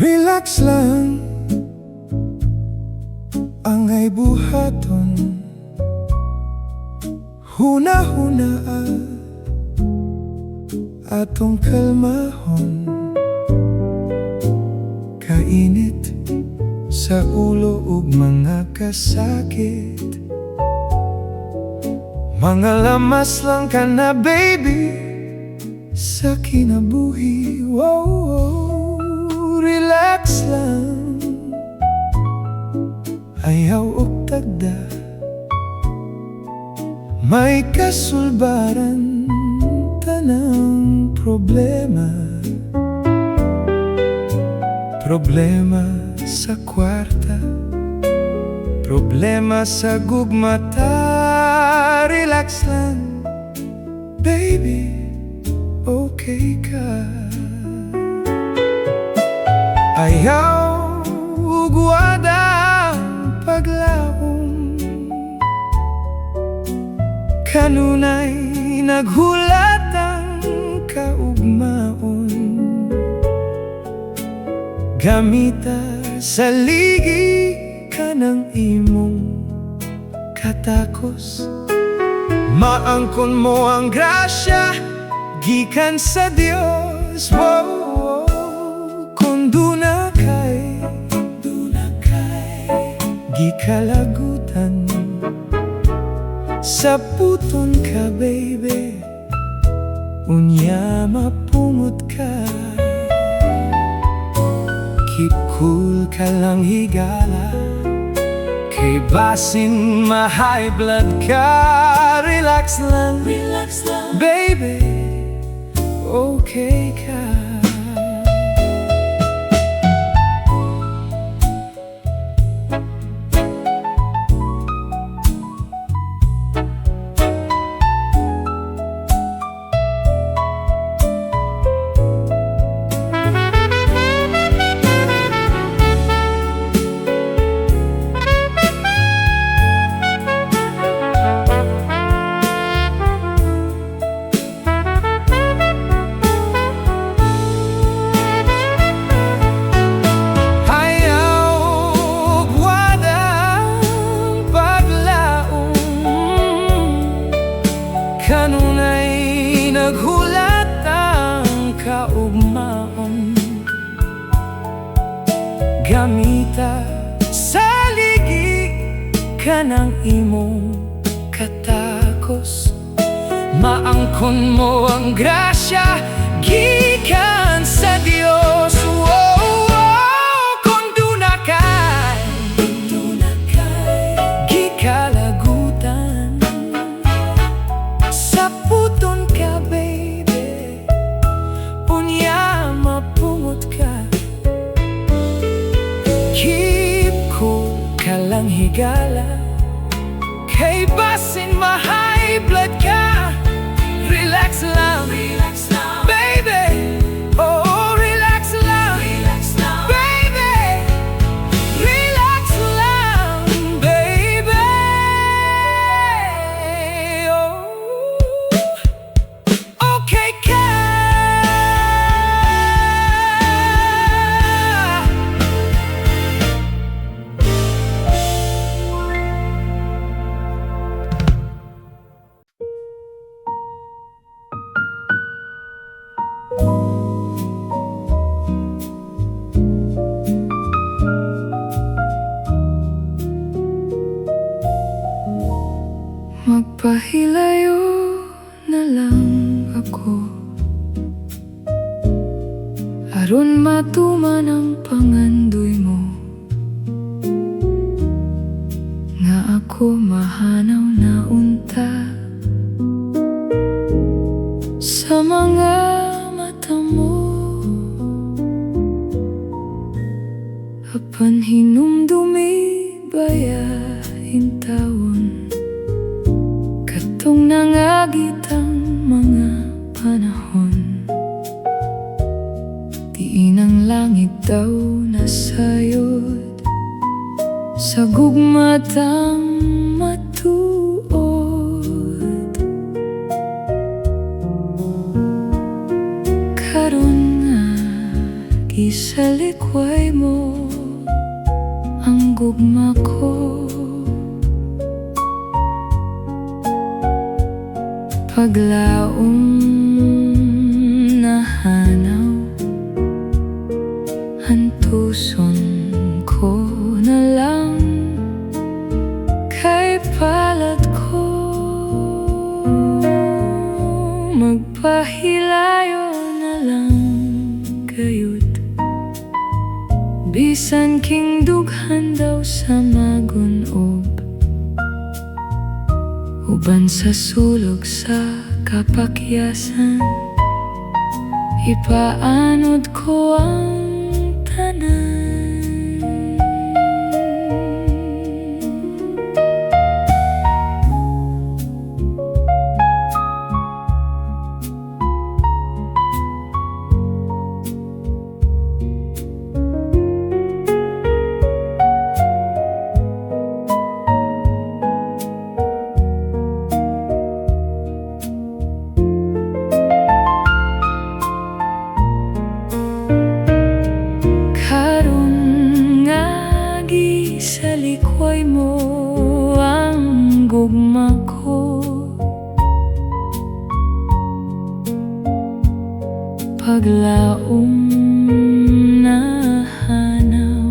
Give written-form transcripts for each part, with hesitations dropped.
Relax lang, angay buhaton, huna-huna atong kalmahon. Kainit sa ulo ug mga kasakit, mga lamas lang ka na baby sa kinabuhi. Relax lang, ayaw og tagda, may kasulbaran tanang problema. Problema sa kwarta, problema sa gugmata. Relax lang, baby, okay ka. Ayaw ugwadang paglaong, kanunay naghulatang kaugmaon. Gamita sa ligi ka ng imong katakos, maangkon mo ang grasya gikan sa Dios. Kung duna kay gikalagutan, sa puton ka baby, unya mapungot ka. Keep cool ka lang higala, kay basin ma-high blood ka. Relax lang, baby, okay ka. Kanunay naghulat ang kaugmaon, gamita sa ligi ka ng imong katakos, maangkon mo ang grasya gikan sa Dios. Kung duna kay gikalagutan, sa puton ka baby, unya mapungot ka. Keep cool ka lang higala, kay basin ma-high blood ka. Relax lang, baby, oh relax lang, baby, relax lang, baby, oh okay ka. Magpahilayo na lang ako, aron matuman ang pangandoy mo, nga ako mahanaw na unta sa mga mata mo. Apan hinumdumi bayahin tawon, katong nangagit ang mga panahon. Diin ang langit daw nasayod sa gugmatang matuod. Karon nga lagi sa likway mo ang gugma ko. Paglaong nahanaw, hantuson ko na lang kay palad ko. Magpahilayo na lang kayut, bisan king dughan daw sa magunob, uban sa sulog sa kapakyasan, ipaanod ko ang tanan. Sa likway mo ang gugma ko. Paglaong nahanaw,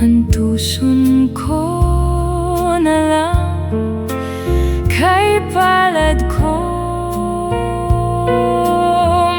hantuson ko na lang kay palad ko.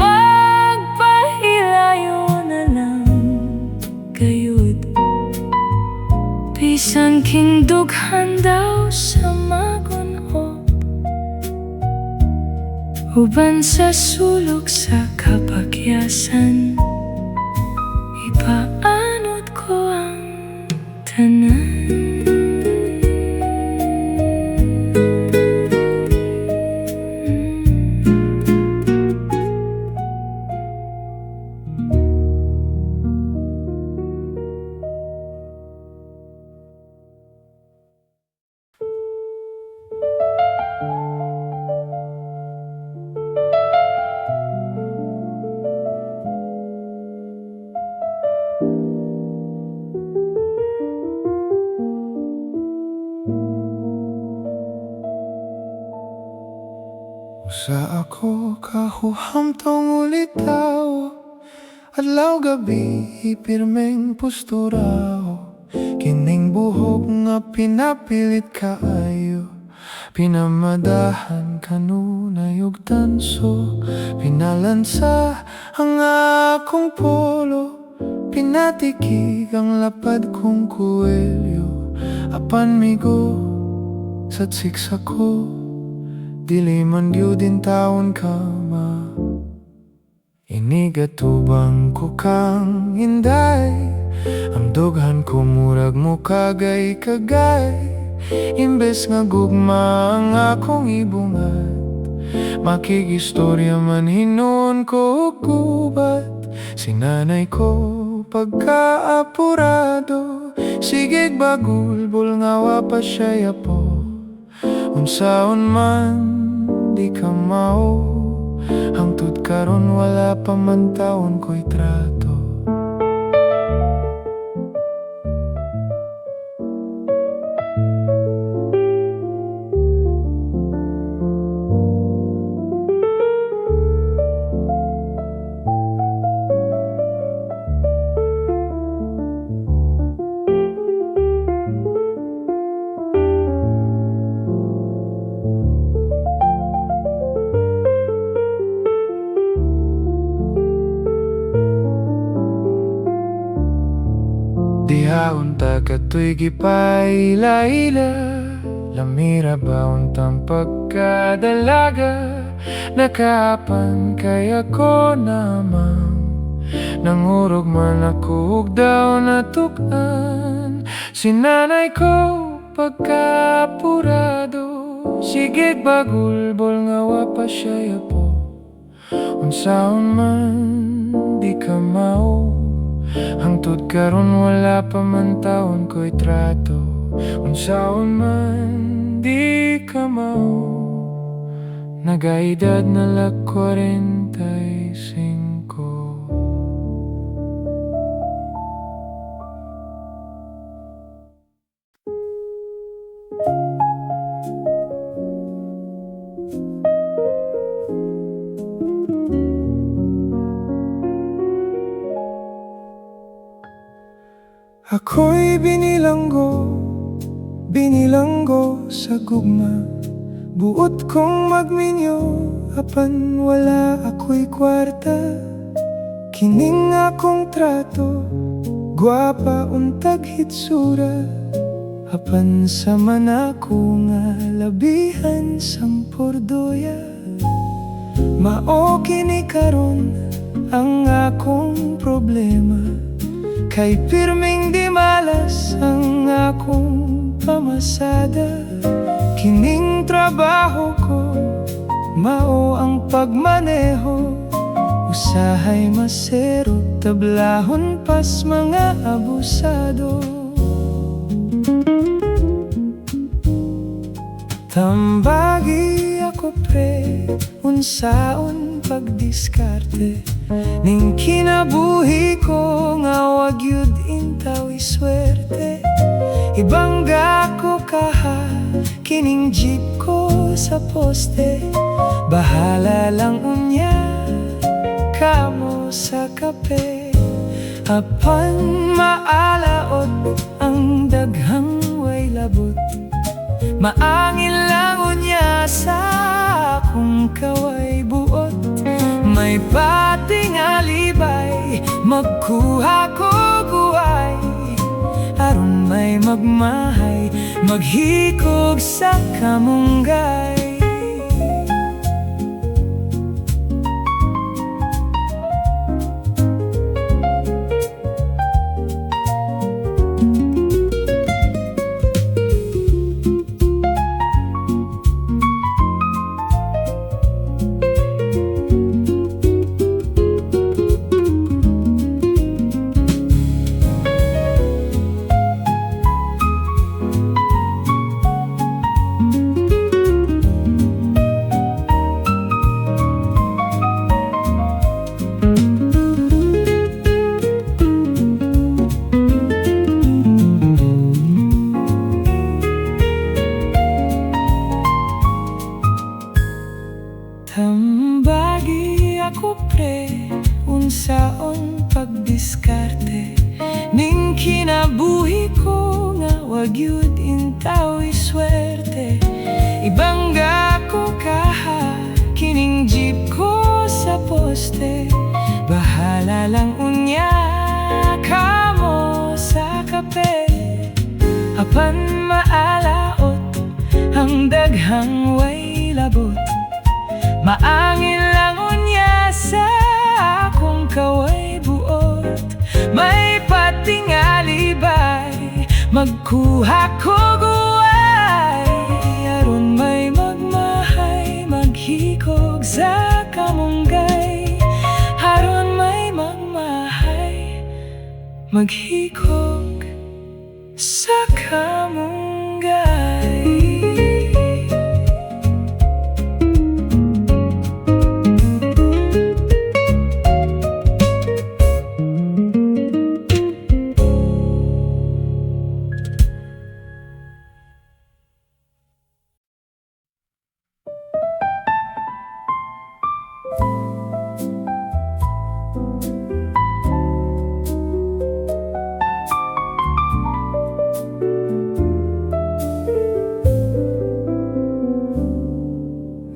Magpahilayo na lang kayut, bisan king dughan daw sa magunob, uban sa sulok sa kapakyasan, ipaanod ko ang tanan. Sa ako kahuhamtong ulitaw, adlaw gabi ipirmeng posturaw, kining buhok nga pinapilit kaayo, pinamadahan kanunay og tanso, pinalansa ang akong polo, pinatikig ang lapad kong kuwelyo, apan migo sa tsiksa ko, dili man din taon kama. Inigatubang ko kang inday, ang dughan ko murag mo kagay. Imbes nga gugma ang akong ibungat, makigistorya man hinuon ko gubat. Sinanay ko pagkaapurado, sigig bagulbol nga wapa siya yapo. Unsaon man di ka mao, hangtod karon wala pa man taon ko'y trato. Dihaon ta katoy gipaila-ila, lamira ba untang pagkadalaga, nakaapan kaya ko namang nangurog man ako ug daw natukan. Sinanay ko pagkapurado, sigig bagulbol nga wapa siya yapo. Unsaon man di ka mao, hangtod karon wala pa man taon ko'y trato. Unsaon man di ka mao, nagaedad na lag 45. Ako'y binilanggo sa gugma. Buot kong magminyo, apan wala ako'y kwarta. Kining akong trato, gwapa untag hitsura. Apan sa manako nga labihan sang pordoya. Mao kini karon ang akong problema. Kay pirming di malas ang akong pamasada. Kining trabaho ko, mao ang pagmaneho. Usahay masero, tablahon pas mga abusado. Tambagi ako pre, unsaon pagdiskarte. Ning kinabuhi ko nga wag yud intaw iswerte. Ibangga ko kaha, kining jeep ko sa poste. Bahala lang unya, kamo sa kape. Apan maalaot ang daghang way labot. Maangin lang unya sa akong kaway buot. May pating alibay, magkuha ko guway. Aron may magmahay, maghikog sa kamunggay. Tambagi ako pre, unsaon pagdiskarte. Ning kinabuhi ko nga wag yud intaw iswerte. Ibangga ko kaha, kining jeep ko sa poste. Bahala lang unya, kamo sa kape. Apan maalaot ang daghang way labot. Maangin lang unya sa akong kaway buot. May pating alibay, magkuha ko guway. Aron may magmahay, maghikog sa kamunggay. Aron may magmahay, maghikog sa kamunggay.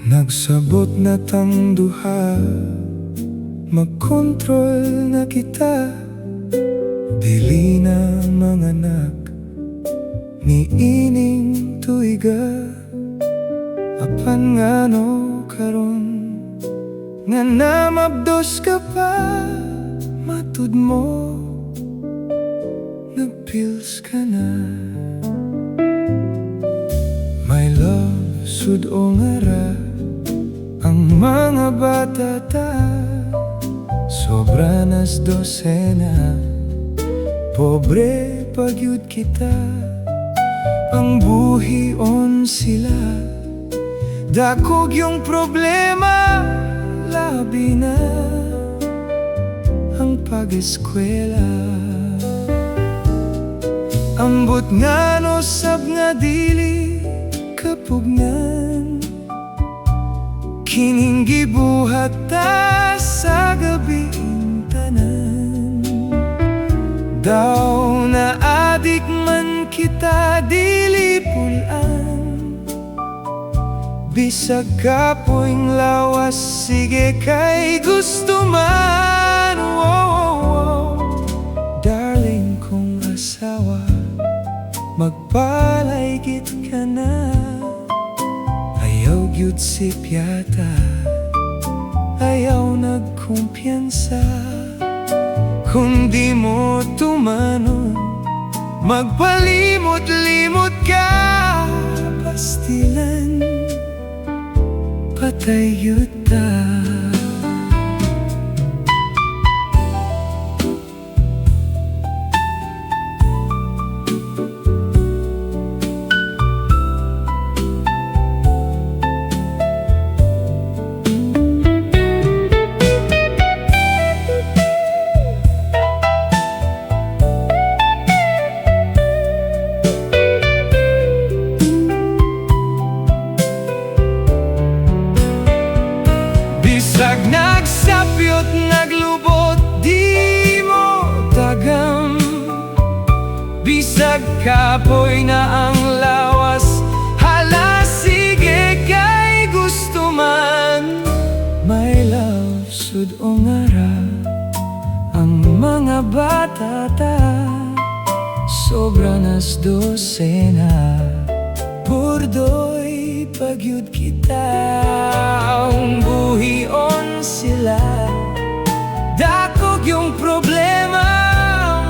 Nagsabot na tang duha, magkontrol na kita. Dili na manganak ni ining tuiga. Apan ngano karon nga namabdos ka pa, matud mo nagpills ka na. My love, sud-o ngara ang mga bata ta, sobra nas dosena. Pobre pagyud kita, ang buhion sila. Dakog yung problema, labi na ang pag-eskwela. Ambot nga no sab nga dili kapugnan. Kining gibuhat ta sa gabi tanan. Daw na Bisag kapoing lawas, sige kay gusto man. Darling kong asawa, magpalaygit ka na. Ayaw gyud si piyata, ayaw nagkumpiyansa. Kung di mo tumanon, magpalimot-limot ka. Pastilan, patay yuta. Bisag nagsapyot, naglubot, di mo tagam. Bisag kapoy na ang lawas, hala sige kay gusto man. My love, sud o ngara ang mga bata ta, sobra nas dosena. Burdoy pagyud kita, ang buhion sila. Dakog yung problema,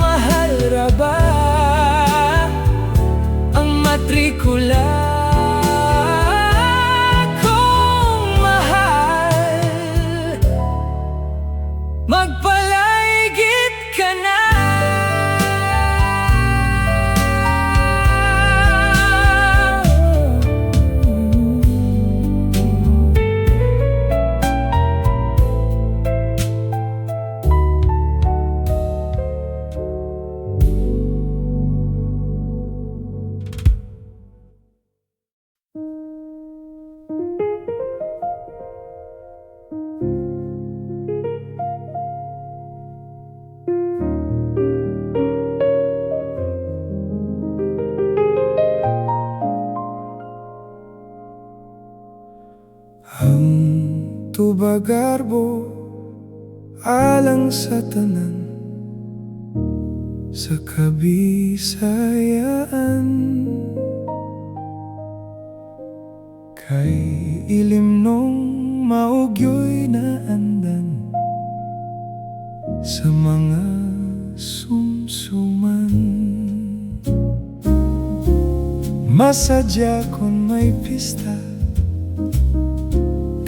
mahal ra ba ang matrikula? Kung mahal, magpalaygit ka na. Ang tubagarbo alang sa tanan, sa Kabisayaan. Kay ilim nung maugyoy na andan, sa mga sumsuman. Masadya kung may pista,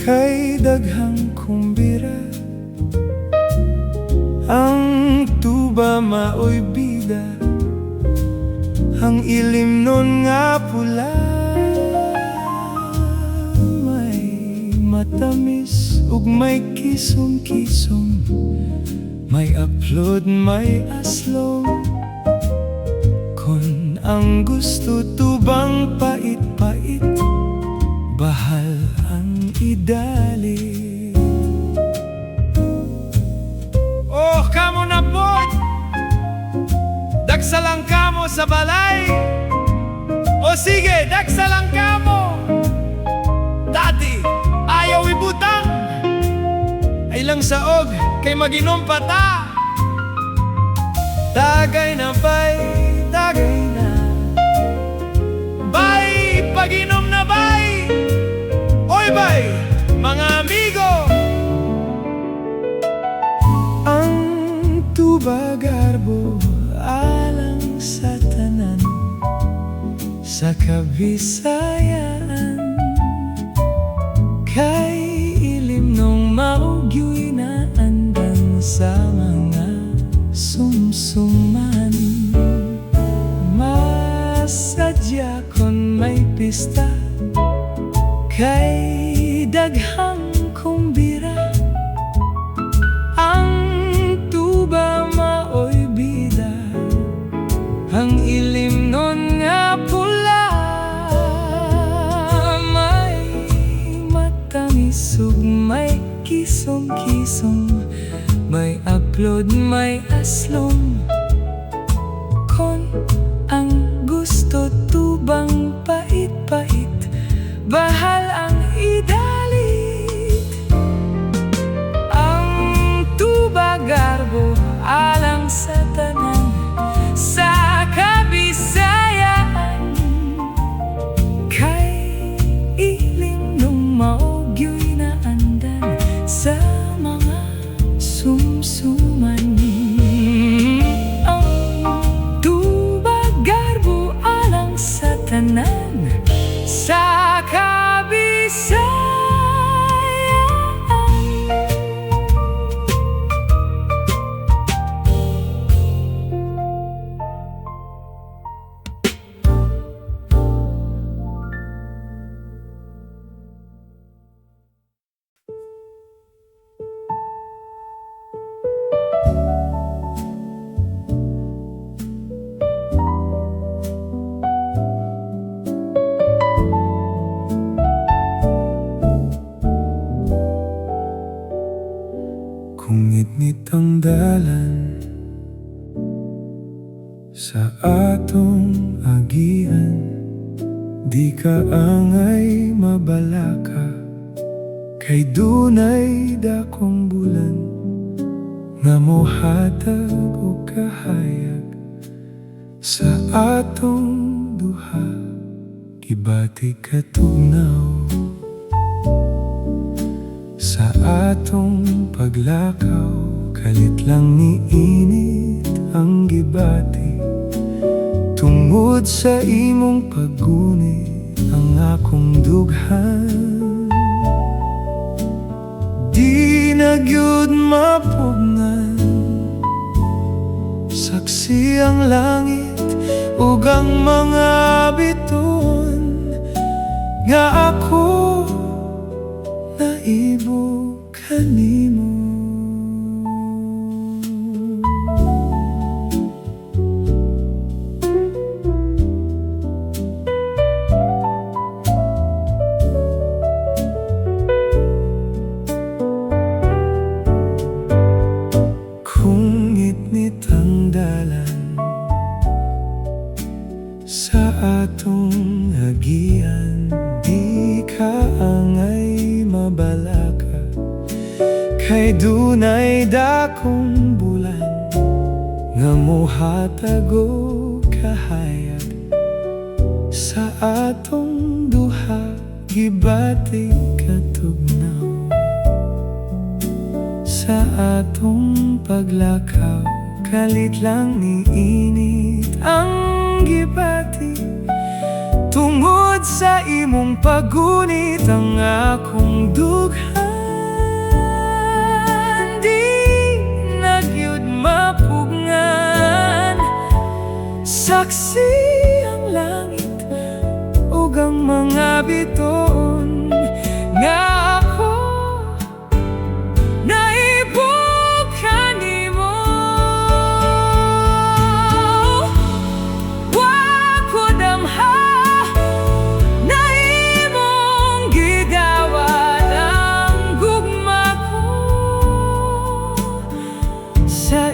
kay daghang kumbira. Ang tuba maoy bida, ang ilim nun nga pula. May matamis ug may kisum-kisum, may upload, may aslom. Kun ang gusto tubang pait-pait, bahal ang idali. Oh, kamo na po, dagsa lang kamo sa balay. O sige, dagsa lang kamo. Dati, ayaw ibutang, ay lang saog, kay maginom pa ta. Tagay na bay, tagay na bay, paginom na bay. Oy bay, mga amigo. Ang tubagarbo alang sa tanan, sa Kabisayaan. Kay ilim nung maugyoy na andan, sa mga sumsuman. Masadya kon may pista, kay daghang kumbira. Ang tuba maoy bida, ang ilim nun nga pula. May matamis ug may kisong-kisong, may upload, may aslom. Kon ang gusto tubang pait-pait, bahal ang alang sa tanan sa Kabisayan. Kay iling nung maogyo'y naandan sa mga sumsuman. Ang tubag garbo alang sa tanan sa Kabisayan. Kung itnit ang dalan sa atong agian, di ka angay mabalaka, kay dunay dakong bulan nga mohatag o kahayag sa atong duha. Gibati katugnaw sa atong paglakaw, kalit lang ni init ang gibati. Tungod sa imong paggunit ang akong dughan, di na gyud mapugnan. Saksi ang langit ug ang mga biton nga ako naibog kanimo. Kung itnit ang dalan sa atong agian, di ka angay mabalaka, kay dunay dakong bulan nga mohatag o kahayag sa atong duha. Gibati katugnaw sa atong paglakaw, kalit lang ni init ang gibati. Tungod sa imong pagunit ang akong dughan, di na gyud mapugnan. Saksi ang langit ug ang mga biton nga ako naibog kanimo. Wa ko damha na imong gidawat ang gugma ko sa